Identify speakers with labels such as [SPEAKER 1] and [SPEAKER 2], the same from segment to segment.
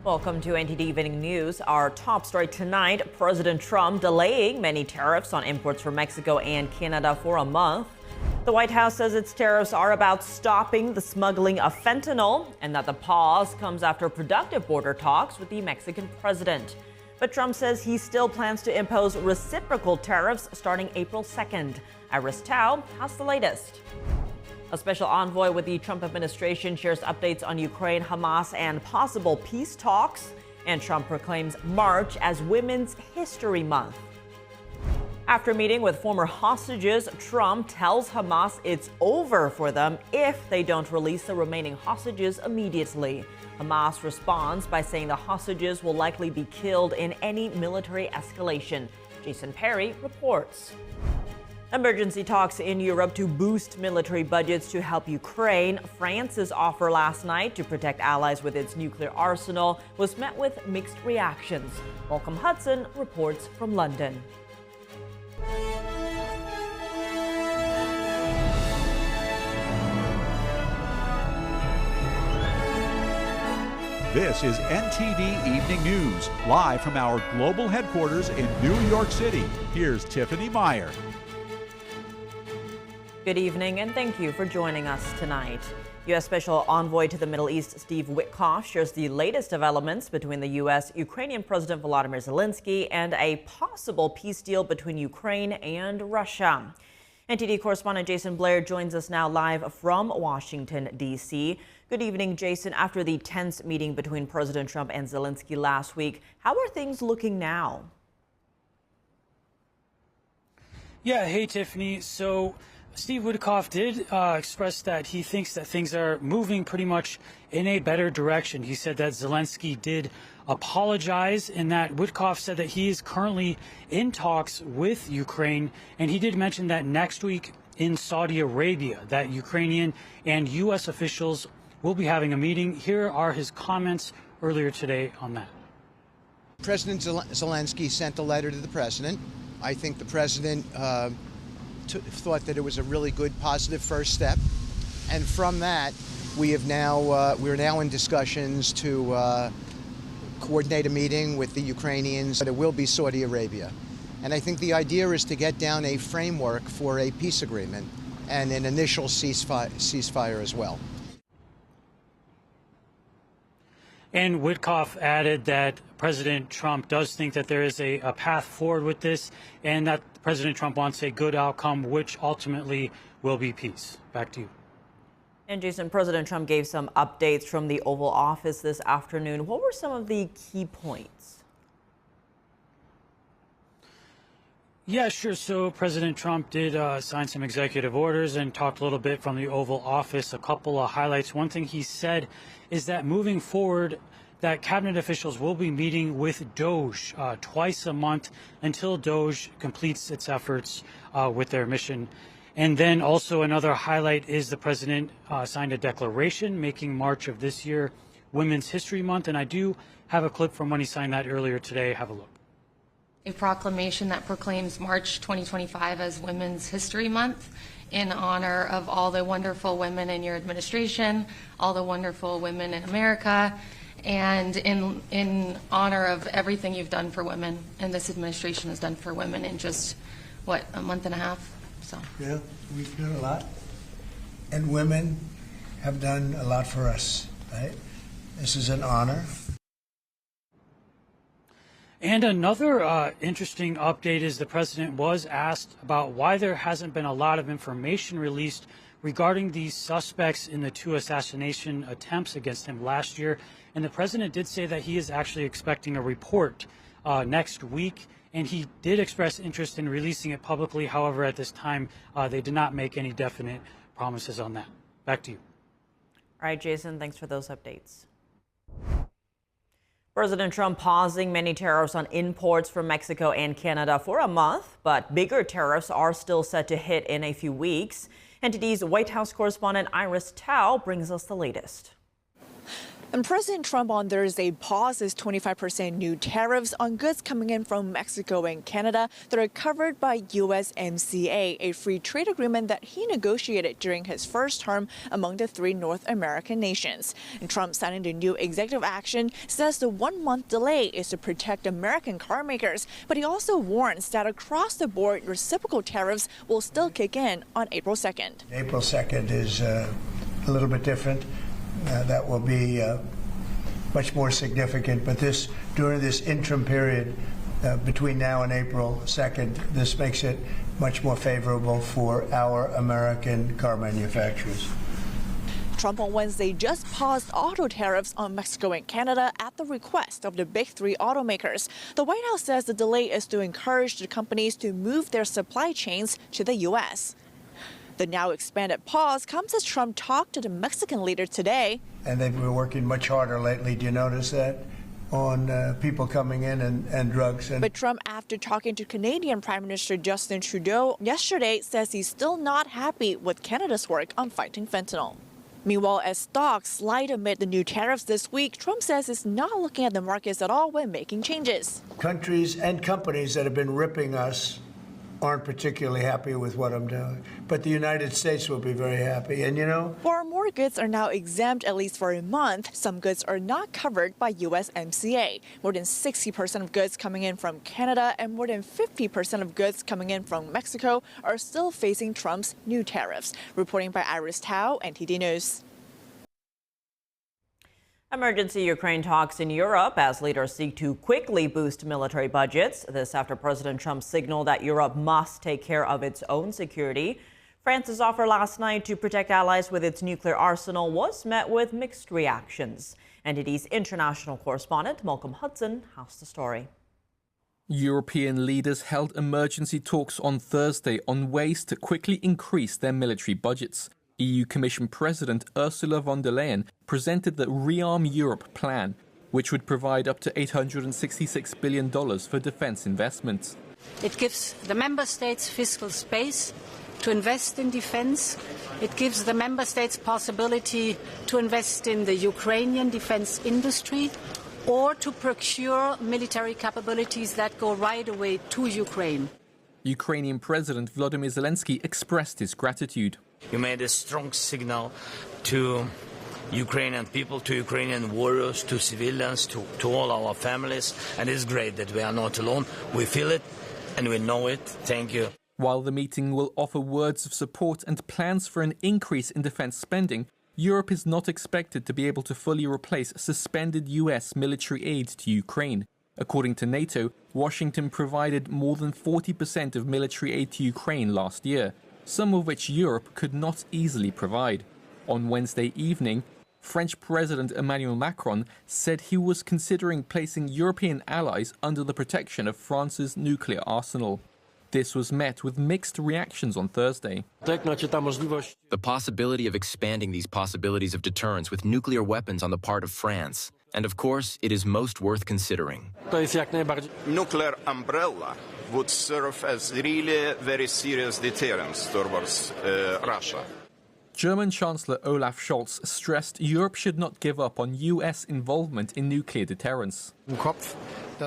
[SPEAKER 1] Welcome to NTD Evening News. Our top story tonight, President Trump delaying many tariffs on imports from Mexico and Canada for a month. The White House says its tariffs are about stopping the smuggling of fentanyl and that the pause comes after productive border talks with the Mexican president. But Trump says he still plans to impose reciprocal tariffs starting April 2nd. Iris Tao has the latest. A special envoy with the Trump administration shares updates on Ukraine, Hamas, and possible peace talks. And Trump proclaims March as Women's History Month. After meeting with former hostages, Trump tells Hamas it's over for them if they don't release the remaining hostages immediately. Hamas responds by saying the hostages will likely be killed in any military escalation. Jason Perry reports. Emergency talks in Europe to boost military budgets to help Ukraine. France's offer last night to protect allies with its nuclear arsenal was met with mixed reactions. Malcolm Hudson reports from London.
[SPEAKER 2] This is NTD Evening News, live from our global headquarters in New York City. Here's Tiffany Meyer.
[SPEAKER 1] Good evening, and thank you for joining us tonight. U.S. Special Envoy to the Middle East, Steve Witkoff, shares the latest developments between the U.S., Ukrainian President Volodymyr Zelensky, and a possible peace deal between Ukraine and Russia. NTD correspondent Jason Blair joins us now live from Washington, D.C. Good evening, Jason. After the tense meeting between President Trump and Zelensky last week, how are things looking now?
[SPEAKER 3] Yeah, hey, Tiffany. So Steve Witkoff did express that he thinks that things are moving pretty much in a better direction. He said that Zelensky did apologize and that Witkoff said that he is currently in talks with Ukraine. And he did mention that next week in Saudi Arabia, that Ukrainian and U.S. officials will be having a meeting. Here are his comments earlier today on that.
[SPEAKER 4] President Zelensky sent a letter to the president. I think the president thought that it was a really good, positive first step, and from that, we're now in discussions to coordinate a meeting with the Ukrainians. But it will be Saudi Arabia, and I think the idea is to get down a framework for a peace agreement and an initial ceasefire as well.
[SPEAKER 3] And Witkoff added that President Trump does think that there is a path forward with this, and that President Trump wants a good outcome, which ultimately will be peace. Back to you.
[SPEAKER 1] And Jason, President Trump gave some updates from the Oval Office this afternoon. What were some of the key points?
[SPEAKER 3] Yeah, sure. So President Trump did sign some executive orders and talked a little bit from the Oval Office. A couple of highlights. One thing he said is that moving forward, that cabinet officials will be meeting with DOJ twice a month until DOJ completes its efforts with their mission. And then also another highlight is the president signed a declaration making March of this year Women's History Month. And I do have a clip from when he signed that earlier today. Have a look.
[SPEAKER 5] A proclamation that proclaims March 2025 as Women's History Month in honor of all the wonderful women in your administration, all the wonderful women in America, and in honor of everything you've done for women and this administration has done for women in just, what, a month and a half? So.
[SPEAKER 6] Yeah, we've done a lot. And women have done a lot for us, right? This is an honor.
[SPEAKER 3] And another interesting update is the president was asked about why there hasn't been a lot of information released regarding these suspects in the 2 assassination attempts against him last year. And the president did say that he is actually expecting a report next week. And he did express interest in releasing it publicly. However, at this time, they did not make any definite promises on that. Back to you.
[SPEAKER 1] All right, Jason, thanks for those updates. President Trump pausing many tariffs on imports from Mexico and Canada for a month, but bigger tariffs are still set to hit in a few weeks. NTD's White House correspondent Iris Tao brings us the latest.
[SPEAKER 7] And President Trump on Thursday paused his 25% new tariffs on goods coming in from Mexico and Canada that are covered by USMCA, a free trade agreement that he negotiated during his first term among the three North American nations. And Trump signing the new executive action says the 1-month delay is to protect American car makers, but he also warns that across the board reciprocal tariffs will still kick in on April 2nd.
[SPEAKER 6] April 2nd is a little bit different. That will be much more significant, but during this interim period between now and April 2nd, this makes it much more favorable for our American car manufacturers.
[SPEAKER 7] Trump on Wednesday just paused auto tariffs on Mexico and Canada at the request of the big three automakers. The White House says the delay is to encourage the companies to move their supply chains to the U.S. The now expanded pause comes as Trump talked to the Mexican leader today.
[SPEAKER 6] And they've been working much harder lately. Do you notice that? On people coming in and drugs.
[SPEAKER 7] But Trump, after talking to Canadian Prime Minister Justin Trudeau yesterday, says he's still not happy with Canada's work on fighting fentanyl. Meanwhile, as stocks slide amid the new tariffs this week, Trump says he's not looking at the markets at all when making changes.
[SPEAKER 6] Countries and companies that have been ripping us aren't particularly happy with what I'm doing. But the United States will be very happy. And you know,
[SPEAKER 7] while more goods are now exempt at least for a month, some goods are not covered by USMCA. More than 60% of goods coming in from Canada and more than 50% of goods coming in from Mexico are still facing Trump's new tariffs. Reporting by Iris Tao, NTD News.
[SPEAKER 1] Emergency Ukraine talks in Europe as leaders seek to quickly boost military budgets. This after President Trump signaled that Europe must take care of its own security. France's offer last night to protect allies with its nuclear arsenal was met with mixed reactions. NTD's international correspondent Malcolm Hudson has the story.
[SPEAKER 8] European leaders held emergency talks on Thursday on ways to quickly increase their military budgets. EU Commission President Ursula von der Leyen presented the Rearm Europe plan, which would provide up to $866 billion for defense investments.
[SPEAKER 9] It gives the member states fiscal space to invest in defense. It gives the member states possibility to invest in the Ukrainian defense industry or to procure military capabilities that go right away to Ukraine.
[SPEAKER 8] Ukrainian President Volodymyr Zelensky expressed his gratitude.
[SPEAKER 10] You made a strong signal to Ukrainian people, to Ukrainian warriors, to civilians, to all our families. And it's great that we are not alone. We feel it and we know it. Thank you.
[SPEAKER 8] While the meeting will offer words of support and plans for an increase in defense spending, Europe is not expected to be able to fully replace suspended US military aid to Ukraine. According to NATO, Washington provided more than 40% of military aid to Ukraine last year, some of which Europe could not easily provide. On Wednesday evening, French President Emmanuel Macron said he was considering placing European allies under the protection of France's nuclear arsenal. This was met with mixed reactions on Thursday.
[SPEAKER 11] The possibility of expanding these possibilities of deterrence with nuclear weapons on the part of France. And of course, it is most worth considering.
[SPEAKER 12] Nuclear umbrella would serve as really very serious deterrence towards Russia.
[SPEAKER 8] German Chancellor Olaf Scholz stressed Europe should not give up on US involvement in nuclear deterrence.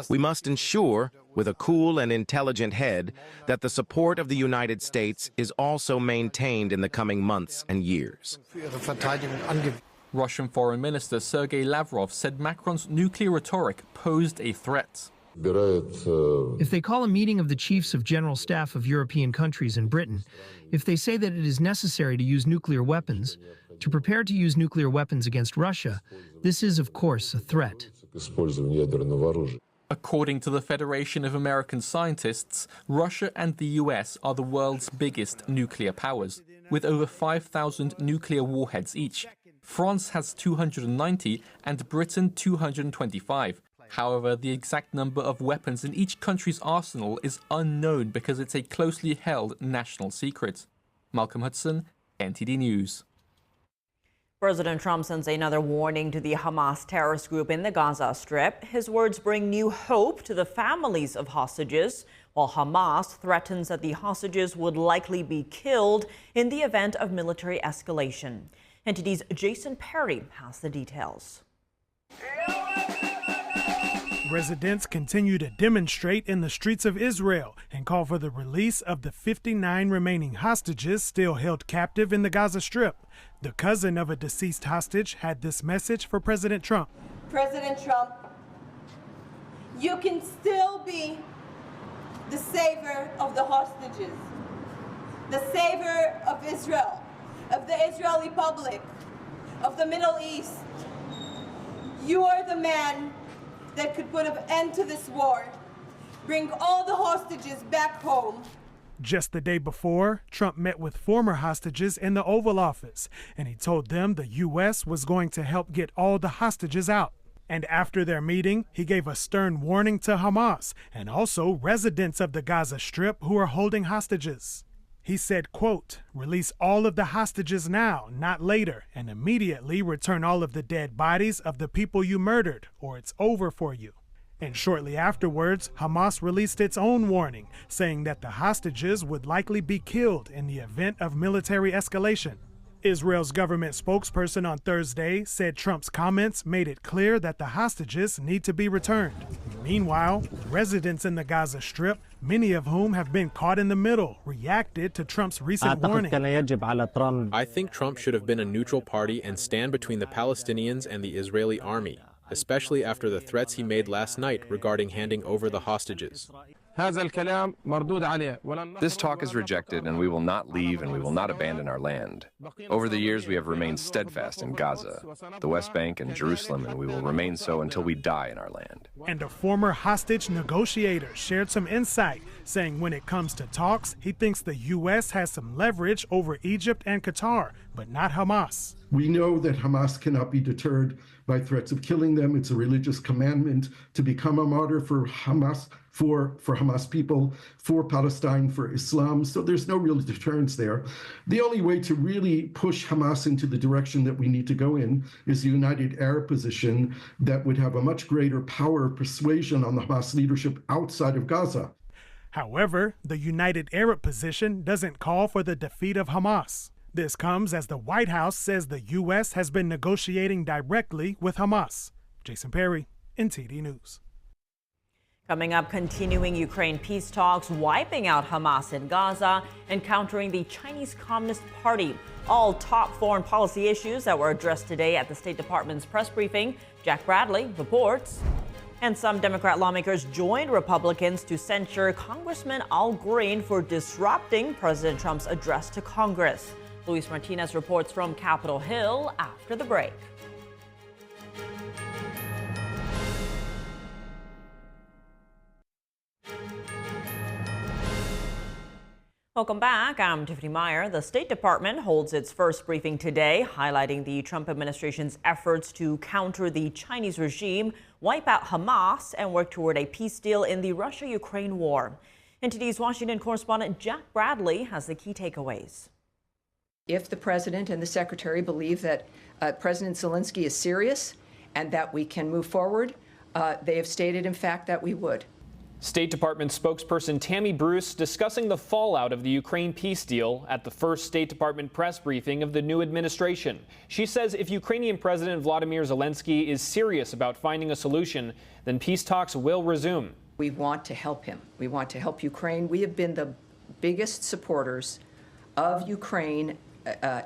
[SPEAKER 13] We must ensure, with a cool and intelligent head, that the support of the United States is also maintained in the coming months and years.
[SPEAKER 8] Russian Foreign Minister Sergei Lavrov said Macron's nuclear rhetoric posed a threat.
[SPEAKER 14] If they call a meeting of the chiefs of general staff of European countries in Britain, if they say that it is necessary to use nuclear weapons, to prepare to use nuclear weapons against Russia, this is, of course, a threat.
[SPEAKER 8] According to the Federation of American Scientists, Russia and the US are the world's biggest nuclear powers, with over 5,000 nuclear warheads each. France has 290 and Britain 225. However, the exact number of weapons in each country's arsenal is unknown because it's a closely held national secret. Malcolm Hudson, NTD News.
[SPEAKER 1] President Trump sends another warning to the Hamas terrorist group in the Gaza Strip. His words bring new hope to the families of hostages, while Hamas threatens that the hostages would likely be killed in the event of military escalation. NTD's Jason Perry has the details.
[SPEAKER 15] Residents continue to demonstrate in the streets of Israel and call for the release of the 59 remaining hostages still held captive in the Gaza Strip. The cousin of a deceased hostage had this message for President Trump.
[SPEAKER 16] President Trump, you can still be the savior of the hostages, the savior of Israel, of the Israeli public, of the Middle East. You are the man that could put an end to this war, bring all the hostages back home.
[SPEAKER 15] Just the day before, Trump met with former hostages in the Oval Office, and he told them the U.S. was going to help get all the hostages out. And after their meeting, he gave a stern warning to Hamas and also residents of the Gaza Strip who are holding hostages. He said, quote, "Release all of the hostages now, not later, and immediately return all of the dead bodies of the people you murdered, or it's over for you." And shortly afterwards, Hamas released its own warning, saying that the hostages would likely be killed in the event of military escalation. Israel's government spokesperson on Thursday said Trump's comments made it clear that the hostages need to be returned. Meanwhile, residents in the Gaza Strip, many of whom have been caught in the middle, reacted to Trump's recent warning.
[SPEAKER 17] I think Trump should have been a neutral party and stand between the Palestinians and the Israeli army, especially after the threats he made last night regarding handing over the hostages.
[SPEAKER 18] This talk is rejected, and we will not leave and we will not abandon our land. Over the years, we have remained steadfast in Gaza, the West Bank, and Jerusalem, and we will remain so until we die in our land.
[SPEAKER 15] And a former hostage negotiator shared some insight, saying when it comes to talks, he thinks the U.S. has some leverage over Egypt and Qatar, but not Hamas.
[SPEAKER 19] We know that Hamas cannot be deterred by threats of killing them. It's a religious commandment to become a martyr for Hamas, for Hamas people, for Palestine, for Islam. So there's no real deterrence there. The only way to really push Hamas into the direction that we need to go in is a united Arab position that would have a much greater power of persuasion on the Hamas leadership outside of Gaza.
[SPEAKER 15] However, the united Arab position doesn't call for the defeat of Hamas. This comes as the White House says the U.S. has been negotiating directly with Hamas. Jason Perry, NTD News.
[SPEAKER 1] Coming up, continuing Ukraine peace talks, wiping out Hamas in Gaza, and countering the Chinese Communist Party. All top foreign policy issues that were addressed today at the State Department's press briefing. Jack Bradley reports. And some Democrat lawmakers joined Republicans to censure Congressman Al Green for disrupting President Trump's address to Congress. Luis Martinez reports from Capitol Hill after the break. Welcome back. I'm Tiffany Meyer. The State Department holds its first briefing today, highlighting the Trump administration's efforts to counter the Chinese regime, wipe out Hamas, and work toward a peace deal in the Russia-Ukraine war. NTD's Washington correspondent Jack Bradley has the key takeaways.
[SPEAKER 20] If the president and the secretary believe that President Zelensky is serious and that we can move forward, they have stated, in fact, that we would.
[SPEAKER 21] State Department spokesperson Tammy Bruce discussing the fallout of the Ukraine peace deal at the first State Department press briefing of the new administration. She says if Ukrainian President Vladimir Zelensky is serious about finding a solution, then peace talks will resume.
[SPEAKER 20] We want to help him. We want to help Ukraine. We have been the biggest supporters of Ukraine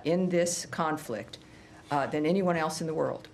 [SPEAKER 20] in this conflict than anyone else in the world.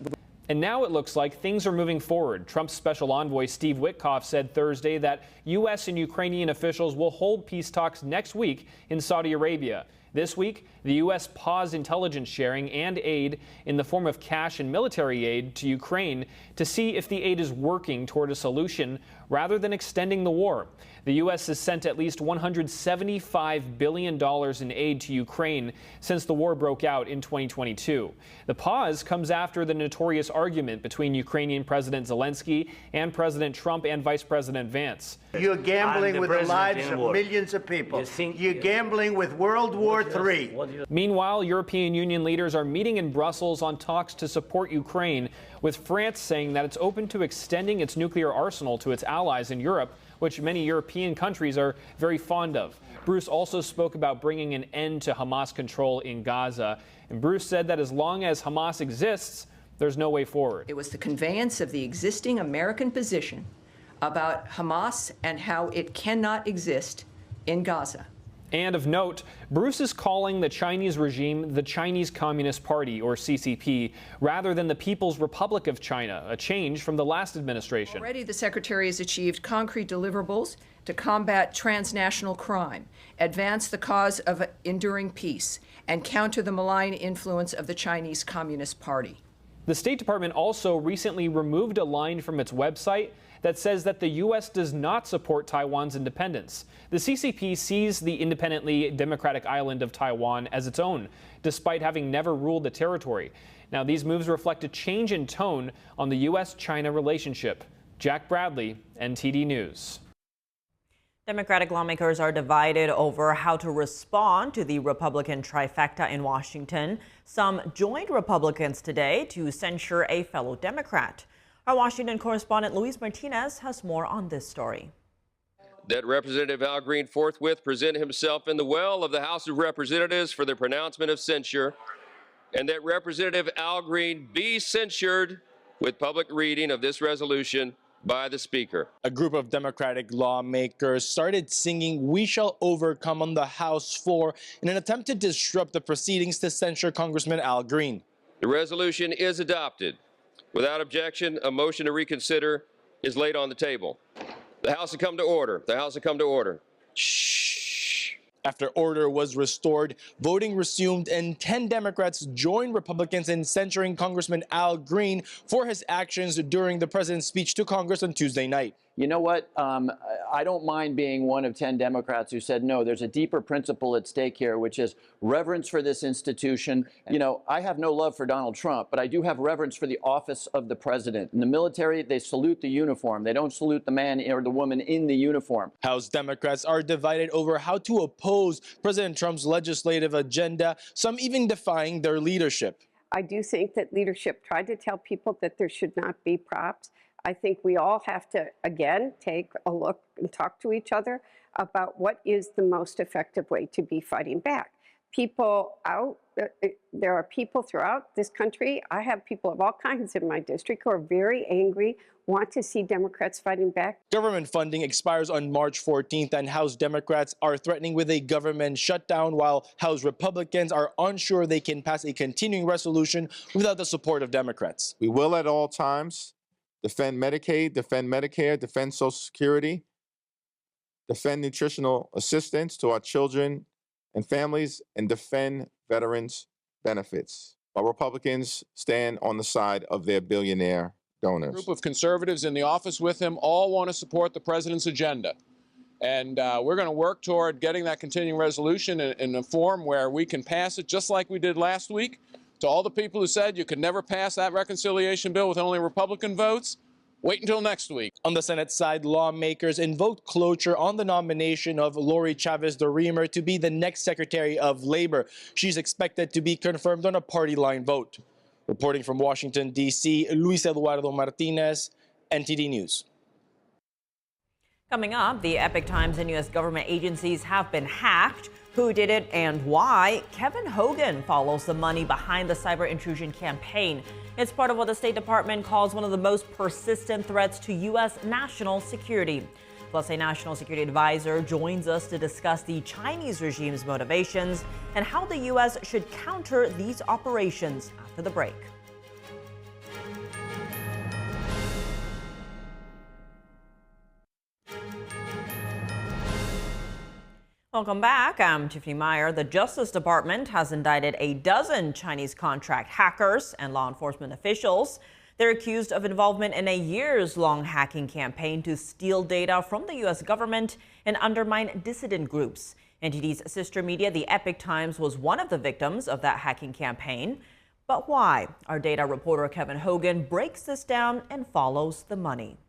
[SPEAKER 21] And now it looks like things are moving forward. Trump's special envoy Steve Witkoff said Thursday that U.S. and Ukrainian officials will hold peace talks next week in Saudi Arabia. This week, the U.S. paused intelligence sharing and aid in the form of cash and military aid to Ukraine to see if the aid is working toward a solution rather than extending the war. The U.S. has sent at least $175 billion in aid to Ukraine since the war broke out in 2022. The pause comes after the notorious argument between Ukrainian President Zelensky and President Trump and Vice President Vance.
[SPEAKER 22] You're gambling with the lives of millions of people. You're gambling with World War III.
[SPEAKER 21] Meanwhile, European Union leaders are meeting in Brussels on talks to support Ukraine, with France saying that it's open to extending its nuclear arsenal to its allies in Europe, which many European countries are very fond of. Bruce also spoke about bringing an end to Hamas control in Gaza. And Bruce said that as long as Hamas exists, there's no way forward.
[SPEAKER 20] It was the conveyance of the existing American position about Hamas and how it cannot exist in Gaza.
[SPEAKER 21] And of note, Bruce is calling the Chinese regime the Chinese Communist Party, or CCP, rather than the People's Republic of China, a change from the last administration.
[SPEAKER 20] Already the Secretary has achieved concrete deliverables to combat transnational crime, advance the cause of enduring peace, and counter the malign influence of the Chinese Communist Party.
[SPEAKER 21] The State Department also recently removed a line from its website that says that the U.S. does not support Taiwan's independence. The CCP sees the independently democratic island of Taiwan as its own, despite having never ruled the territory. Now, these moves reflect a change in tone on the U.S.-China relationship. Jack Bradley, NTD News.
[SPEAKER 1] Democratic lawmakers are divided over how to respond to the Republican trifecta in Washington. Some joined Republicans today to censure a fellow Democrat. Our Washington correspondent Luis Martinez has more on this story.
[SPEAKER 2] That Representative Al Green forthwith presented himself in the well of the House of Representatives for the pronouncement of censure, and that Representative Al Green be censured with public reading of this resolution by the Speaker.
[SPEAKER 4] A group of Democratic lawmakers started singing "We Shall Overcome" on the House floor in an attempt to disrupt the proceedings to censure Congressman Al Green.
[SPEAKER 2] The resolution is adopted. Without objection, a motion to reconsider is laid on the table. The House will come to order. The House will come to order. Shh.
[SPEAKER 4] After order was restored, voting resumed, and 10 Democrats joined Republicans in censuring Congressman Al Green for his actions during the president's speech to Congress on Tuesday night.
[SPEAKER 23] You know what? I don't mind being one of 10 Democrats who said, no, there's a deeper principle at stake here, which is reverence for this institution. You know, I have no love for Donald Trump, but I do have reverence for the office of the president. In the military, they salute the uniform. They don't salute the man or the woman in the uniform.
[SPEAKER 4] House Democrats are divided over how to oppose President Trump's legislative agenda, some even defying their leadership.
[SPEAKER 24] I do think that leadership tried to tell people that there should not be props. I think we all have to, again, take a look and talk to each other about what is the most effective way to be fighting back. People out, there are people throughout this country. I have people of all kinds in my district who are very angry, want to see Democrats fighting back.
[SPEAKER 4] Government funding expires on March 14th, and House Democrats are threatening with a government shutdown, while House Republicans are unsure they can pass a continuing resolution without the support of Democrats.
[SPEAKER 25] We will at all times defend Medicaid, defend Medicare, defend Social Security, defend nutritional assistance to our children and families, and defend veterans' benefits, while Republicans stand on the side of their billionaire donors.
[SPEAKER 26] A group of conservatives in the office with him all want to support the president's agenda. And we're going to work toward getting that continuing resolution in a form where we can pass it just like we did last week. To all the people who said you could never pass that reconciliation bill with only Republican votes, wait until next week.
[SPEAKER 4] On the Senate side, lawmakers invoked cloture on the nomination of Lori Chavez de Reamer to be the next Secretary of Labor. She's expected to be confirmed on a party line vote. Reporting from Washington, D.C., Luis Eduardo Martinez, NTD News.
[SPEAKER 1] Coming up, the Epoch Times and U.S. government agencies have been hacked. Who did it and why? Kevin Hogan follows the money behind the cyber intrusion campaign. It's part of what the State Department calls one of the most persistent threats to U.S. national security. Plus, a national security advisor joins us to discuss the Chinese regime's motivations and how the U.S. should counter these operations after the break. Welcome back. I'm Tiffany Meyer. The Justice Department has indicted a dozen Chinese contract hackers and law enforcement officials. They're accused of involvement in a years-long hacking campaign to steal data from the U.S. government and undermine dissident groups. NTD's sister media, the Epoch Times, was one of the victims of that hacking campaign. But why? Our data reporter Kevin Hogan breaks this down and follows the money.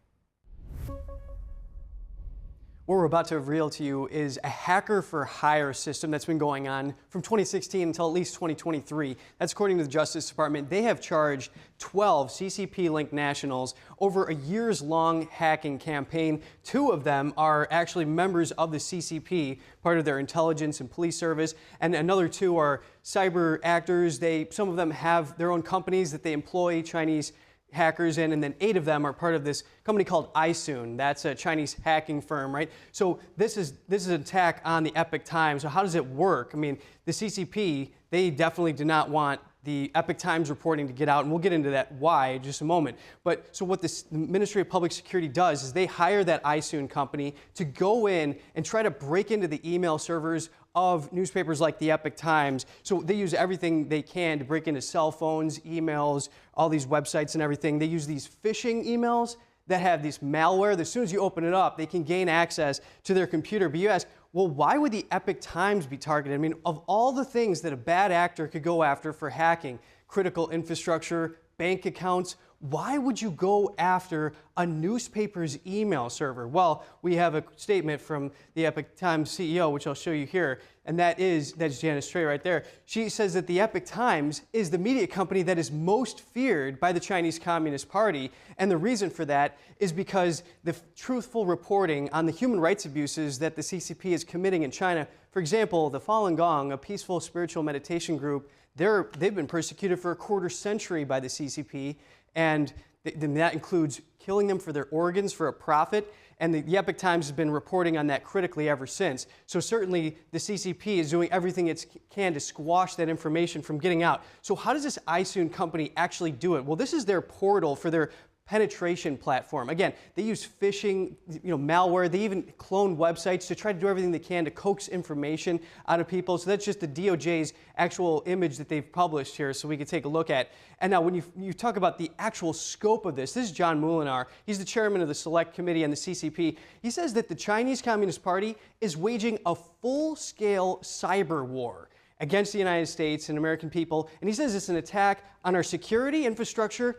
[SPEAKER 3] What we're about to reveal to you is a hacker for hire system that's been going on from 2016 until at least 2023. That's according to the Justice Department. They have charged 12 CCP-Linked nationals over a years-long hacking campaign. 2 of them are actually members of the CCP, part of their intelligence and police service, and another 2 are cyber actors. Some of them have their own companies that they employ Chinese hackers in, and then 8 of them are part of this company called iSoon. That's a Chinese hacking firm, right? So this is an attack on the Epoch Times. So how does it work? I mean, the CCP, they definitely do not want the Epoch Times reporting to get out, and we'll get into that why in just a moment. But so what the Ministry of Public Security does is they hire that iSoon company to go in and try to break into the email servers of newspapers like the Epoch Times. So they use everything they can to break into cell phones, emails, all these websites and everything. They use these phishing emails that have this malware that as soon as you open it up, they can gain access to their computer. But you ask, well, why would the Epoch Times be targeted? I mean, of all the things that a bad actor could go after for hacking, critical infrastructure, bank accounts, why would you go after a newspaper's email server? Well, we have a statement from the Epoch Times CEO, which I'll show you here, and that's Janice Trey right there. She says that the Epoch Times is the media company that is most feared by the Chinese Communist Party, and the reason for that is because the truthful reporting on the human rights abuses that the CCP is committing in China. For example, the Falun Gong, a peaceful spiritual meditation group, they've been persecuted for a quarter century by the CCP, and that includes killing them for their organs for a profit. And the Epoch Times has been reporting on that critically ever since. So certainly the CCP is doing everything it can to squash that information from getting out. So how does this iSoon company actually do it? Well, this is their portal for their penetration platform. Again, they use phishing, malware. They even clone websites to try to do everything they can to coax information out of people. So that's just the DOJ's actual image that they've published here, so we can take a look at. And now, when you talk about the actual scope of this is John Moulinar. He's the chairman of the Select Committee on the CCP. He says that the Chinese Communist Party is waging a full-scale cyber war against the United States and American people. And he says it's an attack on our security infrastructure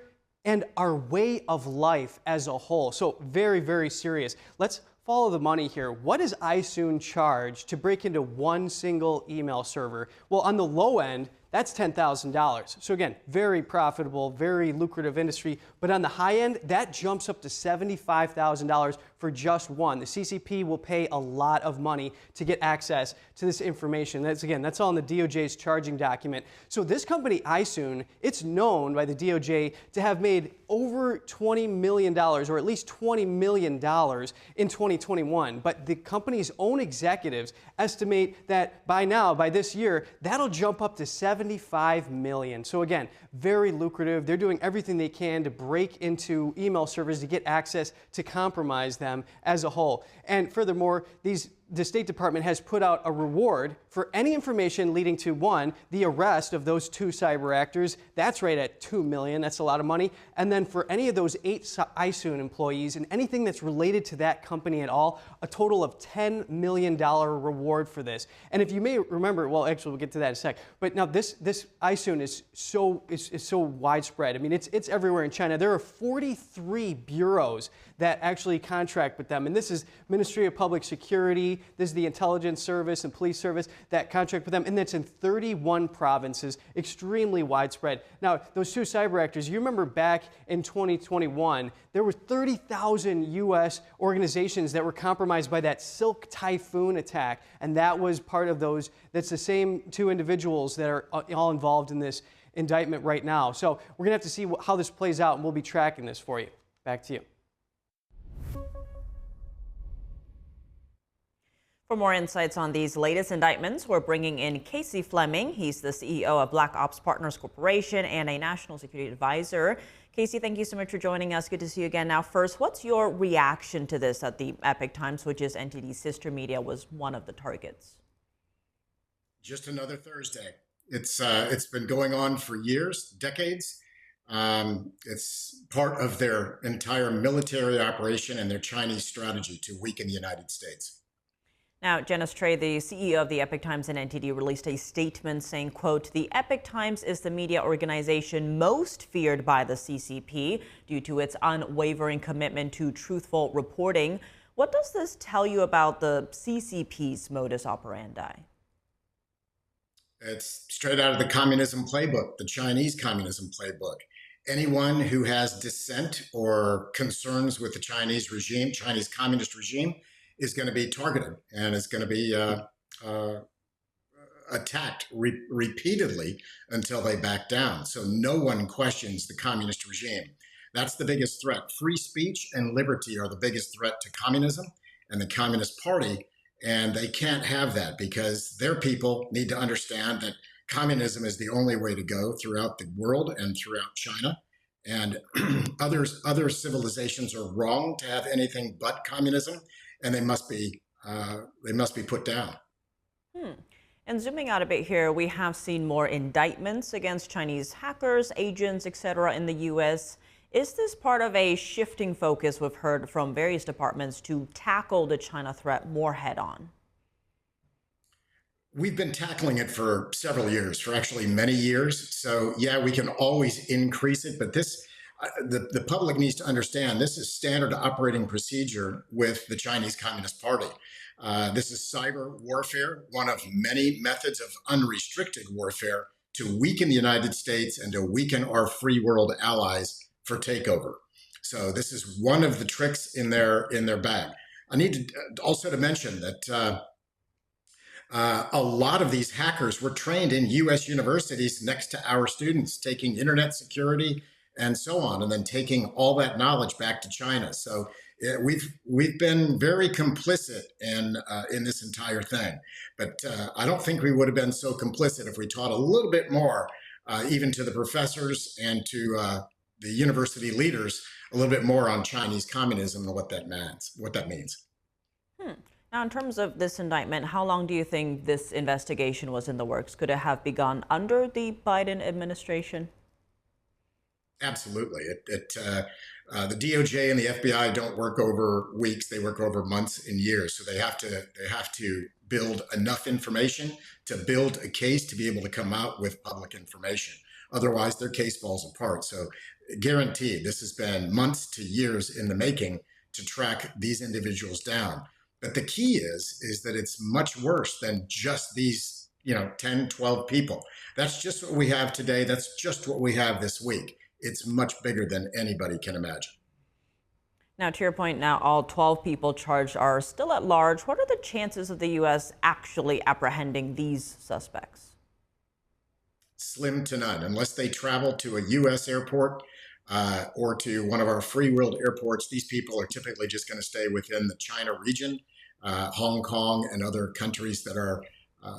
[SPEAKER 3] and our way of life as a whole. So very, very serious. Let's follow the money here. What does iSoon charge to break into one single email server? Well, on the low end, that's $10,000. So again, very profitable, very lucrative industry. But on the high end, that jumps up to $75,000 for just one. The CCP will pay a lot of money to get access to this information. That's all in the DOJ's charging document. So this company, iSoon, it's known by the DOJ to have made over $20 million, or at least $20 million in 2021. But the company's own executives estimate that by this year, that'll jump up to $75 million. So again, very lucrative. They're doing everything they can to break into email servers to get access to compromise them as a whole. And furthermore, the State Department has put out a reward for any information leading to, 1, the arrest of those 2 cyber actors. That's right at $2 million. That's a lot of money. And then for any of those 8 iSoon employees and anything that's related to that company at all, a total of $10 million reward for this. And if you may remember, well, actually, we'll get to that in a sec. But now this iSoon is so widespread. I mean, it's everywhere in China. There are 43 bureaus that actually contract with them. And this is Ministry of Public Security, this is the Intelligence Service and Police Service that contract with them, and that's in 31 provinces, extremely widespread. Now, those 2 cyber actors, you remember back in 2021, there were 30,000 U.S. organizations that were compromised by that Silk Typhoon attack, and that was part of those. That's the same 2 individuals that are all involved in this indictment right now. So we're going to have to see how this plays out, and we'll be tracking this for you. Back to you.
[SPEAKER 1] For more insights on these latest indictments, we're bringing in Casey Fleming. He's the CEO of Black Ops Partners Corporation and a national security advisor. Casey, thank you so much for joining us. Good to see you again. Now, first, what's your reaction to this at the Epoch Times, which is NTD's sister media, was one of the targets?
[SPEAKER 5] Just another Thursday. It's been going on for years, decades. It's part of their entire military operation and their Chinese strategy to weaken the United States.
[SPEAKER 1] Now, Janice Trey, the CEO of the Epoch Times and NTD, released a statement saying, quote, "The Epoch Times is the media organization most feared by the CCP due to its unwavering commitment to truthful reporting. What does this tell you about the CCP's modus operandi?
[SPEAKER 5] It's straight out of the communism playbook, the Chinese communism playbook. Anyone who has dissent or concerns with the Chinese regime, Chinese communist regime, is going to be targeted and is going to be attacked repeatedly until they back down. So no one questions the communist regime. That's the biggest threat. Free speech and liberty are the biggest threat to communism and the Communist Party. And they can't have that because their people need to understand that communism is the only way to go throughout the world and throughout China. And other civilizations are wrong to have anything but communism, and they must be put down.
[SPEAKER 1] And zooming out a bit here, we have seen more indictments against Chinese hackers, agents, etc. in the U.S. Is this part of a shifting focus we've heard from various departments to tackle the China threat more head-on?
[SPEAKER 5] We've been tackling it for several years, for actually many years. So yeah, we can always increase it, but this, the public needs to understand this is standard operating procedure with the Chinese Communist Party. This is cyber warfare, one of many methods of unrestricted warfare to weaken the United States and to weaken our free world allies for takeover. So this is one of the tricks in their bag. I need to also to mention that a lot of these hackers were trained in U.S. universities next to our students, taking internet security and so on, and then taking all that knowledge back to China. So we've been very complicit in this entire thing. But I don't think we would have been so complicit if we taught a little bit more, even to the professors and to the university leaders, a little bit more on Chinese communism and what that means.
[SPEAKER 1] Now, in terms of this indictment, how long do you think this investigation was in the works? Could it have begun under the Biden administration?
[SPEAKER 5] Absolutely. The DOJ and the FBI don't work over weeks; they work over months and years. So they have to build enough information to build a case to be able to come out with public information. Otherwise, their case falls apart. So, guaranteed, this has been months to years in the making to track these individuals down. But the key is that it's much worse than just these, 10, 12 people. That's just what we have today. That's just what we have this week. It's much bigger than anybody can imagine.
[SPEAKER 1] Now, to your point, now all 12 people charged are still at large. What are the chances of the U.S. actually apprehending these suspects?
[SPEAKER 5] Slim to none, unless they travel to a U.S. airport or to one of our free world airports. These people are typically just going to stay within the China region, Hong Kong and other countries that are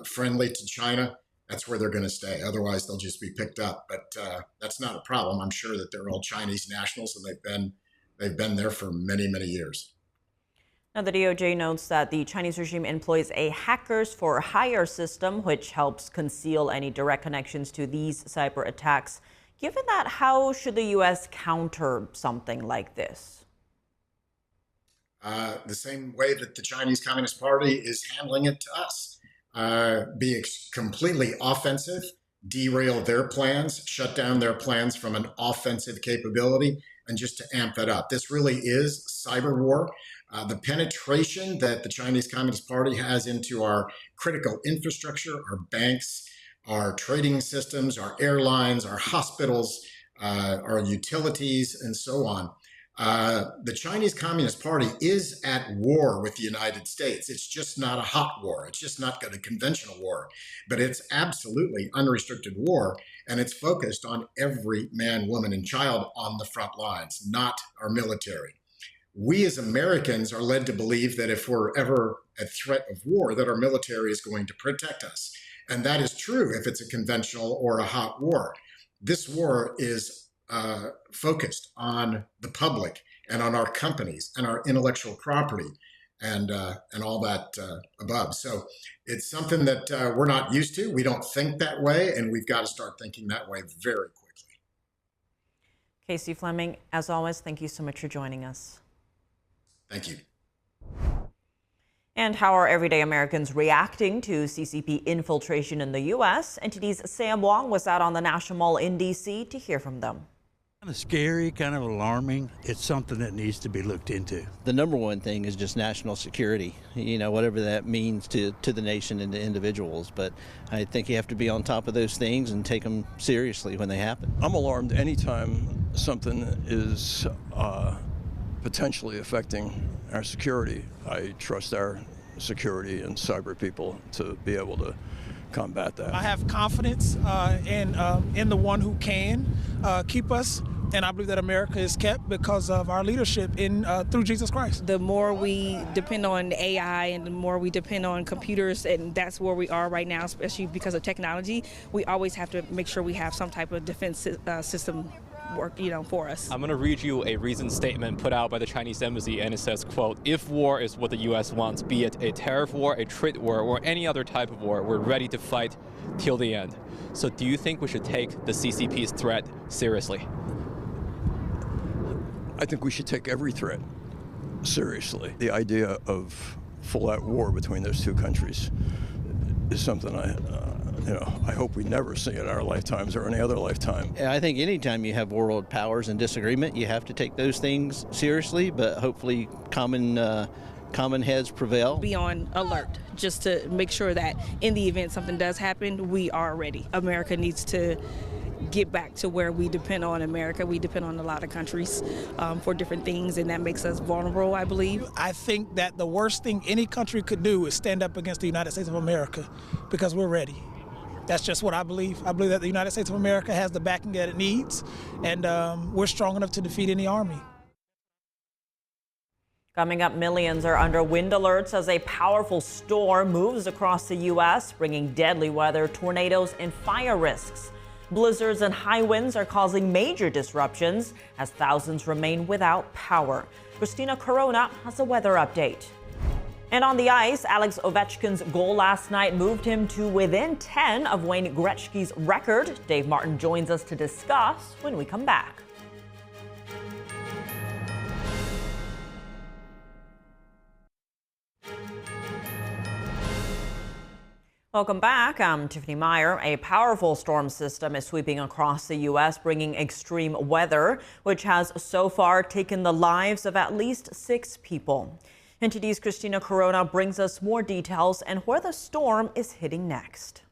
[SPEAKER 5] friendly to China. That's where they're going to stay. Otherwise, they'll just be picked up. But that's not a problem. I'm sure that they're all Chinese nationals, and they've been there for many, many years.
[SPEAKER 1] Now, the DOJ notes that the Chinese regime employs a hackers for hire system, which helps conceal any direct connections to these cyber attacks. Given that, how should the U.S. counter something like this?
[SPEAKER 5] The same way that the Chinese Communist Party is handling it to us. Be completely offensive, derail their plans, shut down their plans from an offensive capability, and just to amp that up. This really is cyber war. The penetration that the Chinese Communist Party has into our critical infrastructure, our banks, our trading systems, our airlines, our hospitals, our utilities, and so on. The Chinese Communist Party is at war with the United States. It's just not a hot war. It's just not a conventional war, but it's absolutely unrestricted war. And it's focused on every man, woman, and child on the front lines, not our military. We as Americans are led to believe that if we're ever at threat of war, that our military is going to protect us. And that is true if it's a conventional or a hot war. This war is focused on the public and on our companies and our intellectual property and all that above. So it's something that we're not used to. We don't think that way, and we've got to start thinking that way very quickly.
[SPEAKER 1] Casey Fleming, as always, thank you so much for joining us.
[SPEAKER 5] Thank you.
[SPEAKER 1] And how are everyday Americans reacting to CCP infiltration in the U.S.? NTD's Sam Wong was out on the National Mall in D.C. to hear from them.
[SPEAKER 6] Kind of scary, kind of alarming. It's something that needs to be looked into.
[SPEAKER 7] The number one thing is just national security, whatever that means to the nation and to individuals. But I think you have to be on top of those things and take them seriously when they happen.
[SPEAKER 9] I'm alarmed anytime something is potentially affecting our security. I trust our security and cyber people to be able to combat that.
[SPEAKER 10] I have confidence in the one who can keep us, and I believe that America is kept because of our leadership through Jesus Christ.
[SPEAKER 11] The more we depend on AI and the more we depend on computers, and that's where we are right now, especially because of technology, we always have to make sure we have some type of defense system work, for us.
[SPEAKER 12] I'm going to read you a recent statement put out by the Chinese embassy, and it says, quote, "If war is what the U.S. wants, be it a tariff war, a trade war, or any other type of war, we're ready to fight till the end." So do you think we should take the CCP's threat seriously?
[SPEAKER 9] I think we should take every threat seriously. The idea of full-out war between those two countries is something I hope we never see in our lifetimes or any other lifetime.
[SPEAKER 7] I think anytime you have world powers in disagreement, you have to take those things seriously, but hopefully common heads prevail.
[SPEAKER 11] Be on alert just to make sure that in the event something does happen, we are ready. America needs to get back to where we depend on America. We depend on a lot of countries for different things, and that makes us vulnerable, I believe.
[SPEAKER 10] I think that the worst thing any country could do is stand up against the United States of America, because we're ready. That's just what I believe. I believe that the United States of America has the backing that it needs, and we're strong enough to defeat any army.
[SPEAKER 1] Coming up, millions are under wind alerts as a powerful storm moves across the U.S., bringing deadly weather, tornadoes, and fire risks. Blizzards and high winds are causing major disruptions as thousands remain without power. Christina Corona has a weather update. And on the ice, Alex Ovechkin's goal last night moved him to within 10 of Wayne Gretzky's record. Dave Martin joins us to discuss when we come back. Welcome back. I'm Tiffany Meyer. A powerful storm system is sweeping across the U.S., bringing extreme weather, which has so far taken the lives of at least 6 people. NTD's Christina Corona brings us more details and where the storm is hitting next.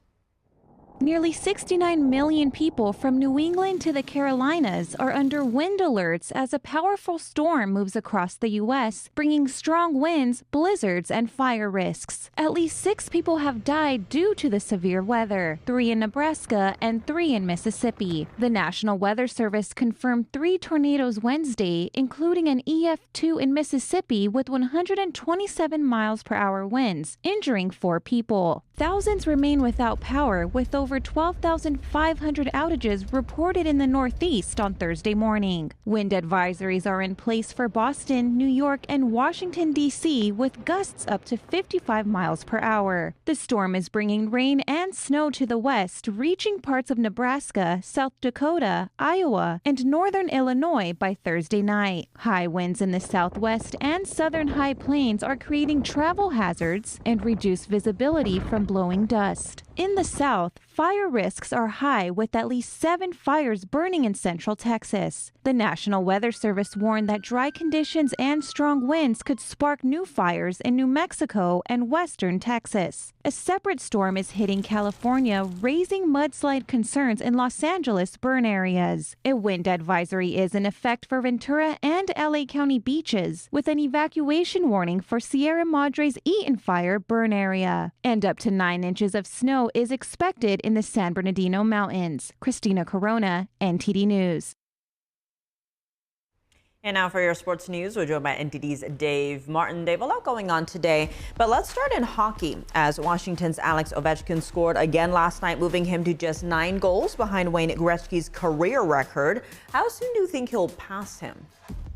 [SPEAKER 27] Nearly 69 million people from New England to the Carolinas are under wind alerts as a powerful storm moves across the U.S., bringing strong winds, blizzards, and fire risks. At least 6 people have died due to the severe weather, 3 in Nebraska and 3 in Mississippi. The National Weather Service confirmed 3 tornadoes Wednesday, including an EF2 in Mississippi with 127 miles per hour winds, injuring 4 people. Thousands remain without power, with over 12,500 outages reported in the Northeast on Thursday morning. Wind advisories are in place for Boston, New York, and Washington, D.C., with gusts up to 55 miles per hour. The storm is bringing rain and snow to the west, reaching parts of Nebraska, South Dakota, Iowa, and northern Illinois by Thursday night. High winds in the southwest and southern high plains are creating travel hazards and reduced visibility from blowing dust. In the south, fire risks are high, with at least 7 fires burning in central Texas. The National Weather Service warned that dry conditions and strong winds could spark new fires in New Mexico and western Texas. A separate storm is hitting California, raising mudslide concerns in Los Angeles burn areas. A wind advisory is in effect for Ventura and LA County beaches, with an evacuation warning for Sierra Madre's Eaton Fire burn area. And up to 9 inches of snow is expected in the San Bernardino Mountains. Christina Corona, NTD News.
[SPEAKER 1] And now for your sports news, we're joined by NTD's Dave Martin. Dave, a lot going on today, but let's start in hockey as Washington's Alex Ovechkin scored again last night, moving him to just 9 goals behind Wayne Gretzky's career record. How soon do you think he'll pass him?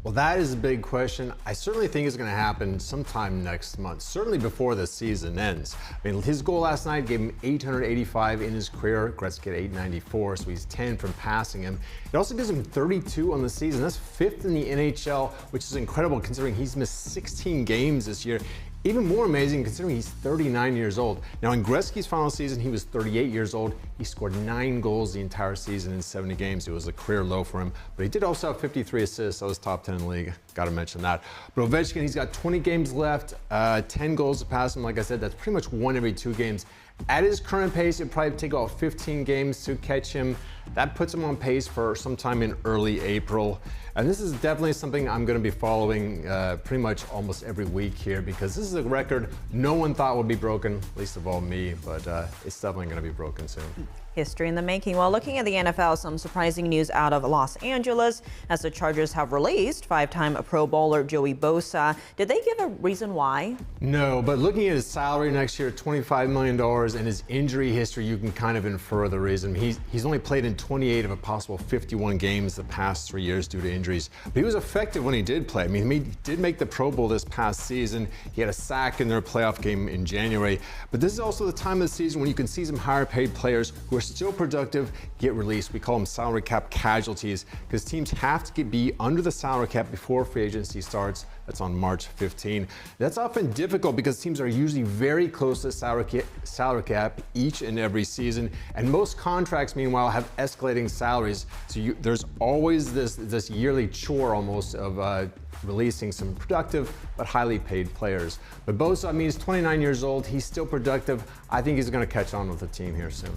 [SPEAKER 28] Well, that is a big question. I certainly think it's going to happen sometime next month, certainly before the season ends. I mean, his goal last night gave him 885 in his career. Gretzky at 894, so he's 10 from passing him. It also gives him 32 on the season. That's 5th in the NHL, which is incredible considering he's missed 16 games this year. Even more amazing considering he's 39 years old. Now in Gretzky's final season, he was 38 years old. He scored 9 goals the entire season in 70 games. It was a career low for him, but he did also have 53 assists. That was top 10 in the league. Got to mention that. But Ovechkin, he's got 20 games left, 10 goals to pass him. Like I said, that's pretty much 1 every 2 games. At his current pace, it'd probably take about 15 games to catch him. That puts him on pace for sometime in early April. And this is definitely something I'm going to be following pretty much almost every week here, because this is a record no one thought would be broken, least of all me, but it's definitely going to be broken soon.
[SPEAKER 1] History in the making. While looking at the NFL, some surprising news out of Los Angeles as the Chargers have released 5-time Pro Bowler Joey Bosa. Did they give a reason why?
[SPEAKER 28] No, but looking at his salary next year, $25 million, and his injury history, you can kind of infer the reason. He's only played in 28 of a possible 51 games the past 3 years due to injuries. But he was effective when he did play. I mean, he did make the Pro Bowl this past season. He had a sack in their playoff game in January. But this is also the time of the season when you can see some higher paid players who are still productive get released. We call them salary cap casualties, because teams have to be under the salary cap before free agency starts. That's on March 15. That's often difficult because teams are usually very close to salary cap each and every season, and most contracts, meanwhile, have escalating salaries. So there's always this yearly chore almost of releasing some productive but highly paid players. But Bosa, I mean, he's 29 years old. He's still productive. I think he's going to catch on with the team here soon.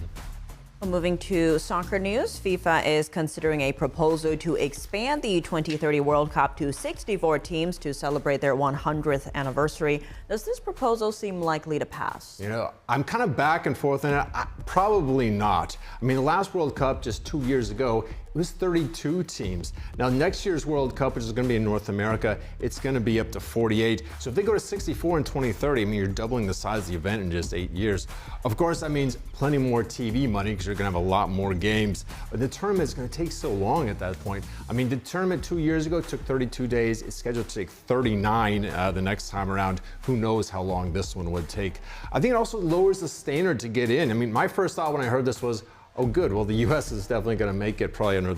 [SPEAKER 1] Well, moving to soccer news, FIFA is considering a proposal to expand the 2030 World Cup to 64 teams to celebrate their 100th anniversary. Does this proposal seem likely to pass?
[SPEAKER 28] You know, I'm kind of back and forth on it. Probably not. I mean, the last World Cup just 2 years ago, it was 32 teams. Now, next year's World Cup, which is going to be in North America, it's going to be up to 48. So if they go to 64 in 2030, I mean, you're doubling the size of the event in just 8 years. Of course, that means plenty more TV money because you're going to have a lot more games. But the tournament is going to take so long at that point. I mean, the tournament 2 years ago took 32 days. It's scheduled to take 39 the next time around. Who knows how long this one would take. I think it also lowers the standard to get in. I mean, my first thought when I heard this was, oh, good. Well, the U.S. is definitely going to make it probably under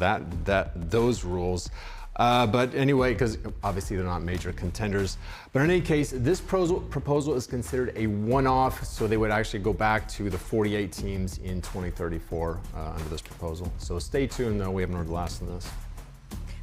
[SPEAKER 28] those rules. But anyway, because obviously they're not major contenders. But in any case, this proposal is considered a one-off, so they would actually go back to the 48 teams in 2034 under this proposal. So stay tuned, though. We haven't heard the last of this.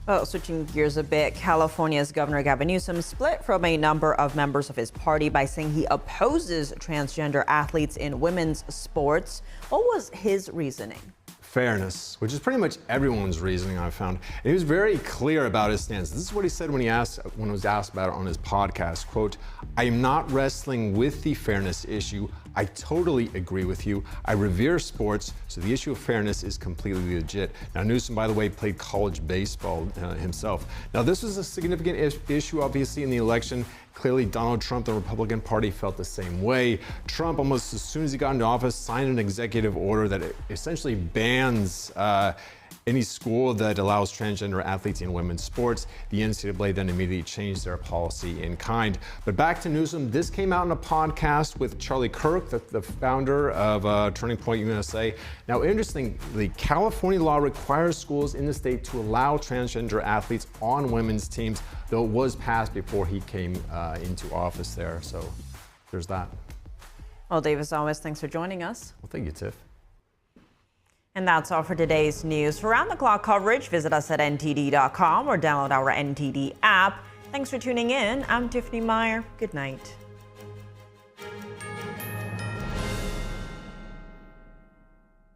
[SPEAKER 1] Well, switching gears a bit, California's Governor Gavin Newsom split from a number of members of his party by saying he opposes transgender athletes in women's sports. What was his reasoning?
[SPEAKER 28] Fairness, which is pretty much everyone's reasoning, I've found. And he was very clear about his stance. This is what he said when he was asked about it on his podcast, quote, "I am not wrestling with the fairness issue. I totally agree with you. I revere sports, so the issue of fairness is completely legit." Now, Newsom, by the way, played college baseball himself. Now, this was a significant issue, obviously, in the election. Clearly, Donald Trump, the Republican Party, felt the same way. Trump, almost as soon as he got into office, signed an executive order that essentially bans any school that allows transgender athletes in women's sports. The NCAA then immediately changed their policy in kind. But back to Newsom, this came out in a podcast with Charlie Kirk, the founder of Turning Point USA. Now, interestingly, California law requires schools in the state to allow transgender athletes on women's teams, though it was passed before he came into office there. So there's that.
[SPEAKER 1] Well, Dave, as always, thanks for joining us.
[SPEAKER 28] Well, thank you, Tiff.
[SPEAKER 1] And that's all for today's news. For round-the-clock coverage, visit us at ntd.com or download our NTD app. Thanks for tuning in. I'm Tiffany Meyer. Good night.